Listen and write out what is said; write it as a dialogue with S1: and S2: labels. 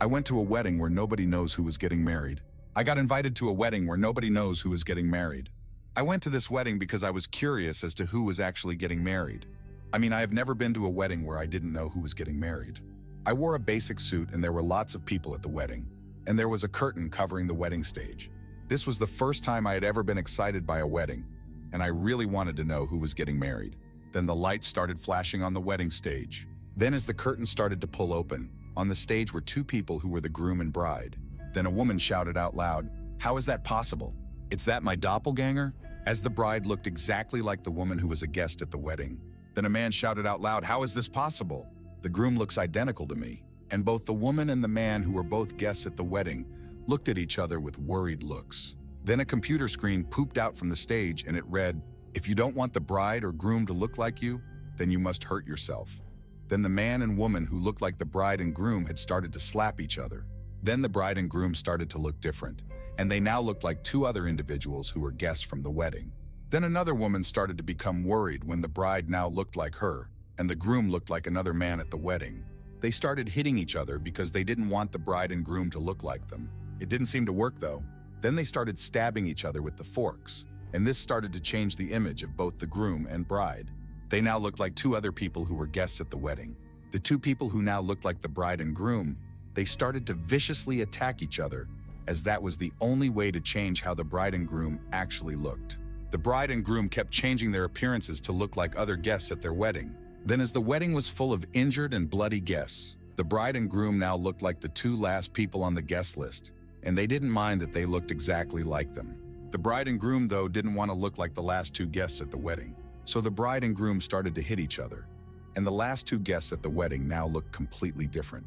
S1: I went to a wedding where nobody knows who was getting married. I got invited to a wedding where nobody knows who is getting married. I went to this wedding because I was curious as to who was actually getting married. I mean, I have never been to a wedding where I didn't know who was getting married. I wore a basic suit and there were lots of people at the wedding, and there was a curtain covering the wedding stage. This was the first time I had ever been excited by a wedding, and I really wanted to know who was getting married. Then the lights started flashing on the wedding stage. Then as the curtain started to pull open, on the stage were two people who were the groom and bride. Then a woman shouted out loud, "How is that possible? It's that my doppelganger?" As the bride looked exactly like the woman who was a guest at the wedding. Then a man shouted out loud, "How is this possible? The groom looks identical to me." And both the woman and the man, who were both guests at the wedding, looked at each other with worried looks. Then a computer screen pooped out from the stage and it read, "If you don't want the bride or groom to look like you, then you must hurt yourself." Then the man and woman who looked like the bride and groom had started to slap each other. Then the bride and groom started to look different, and they now looked like two other individuals who were guests from the wedding. Then another woman started to become worried when the bride now looked like her, and the groom looked like another man at the wedding. They started hitting each other because they didn't want the bride and groom to look like them. It didn't seem to work though. Then they started stabbing each other with the forks, and this started to change the image of both the groom and bride. They now looked like two other people who were guests at the wedding. The two people who now looked like the bride and groom, they started to viciously attack each other, as that was the only way to change how the bride and groom actually looked. The bride and groom kept changing their appearances to look like other guests at their wedding. Then as the wedding was full of injured and bloody guests, the bride and groom now looked like the two last people on the guest list, and they didn't mind that they looked exactly like them. The bride and groom, though, didn't want to look like the last two guests at the wedding. So the bride and groom started to hit each other, and the last two guests at the wedding now looked completely different.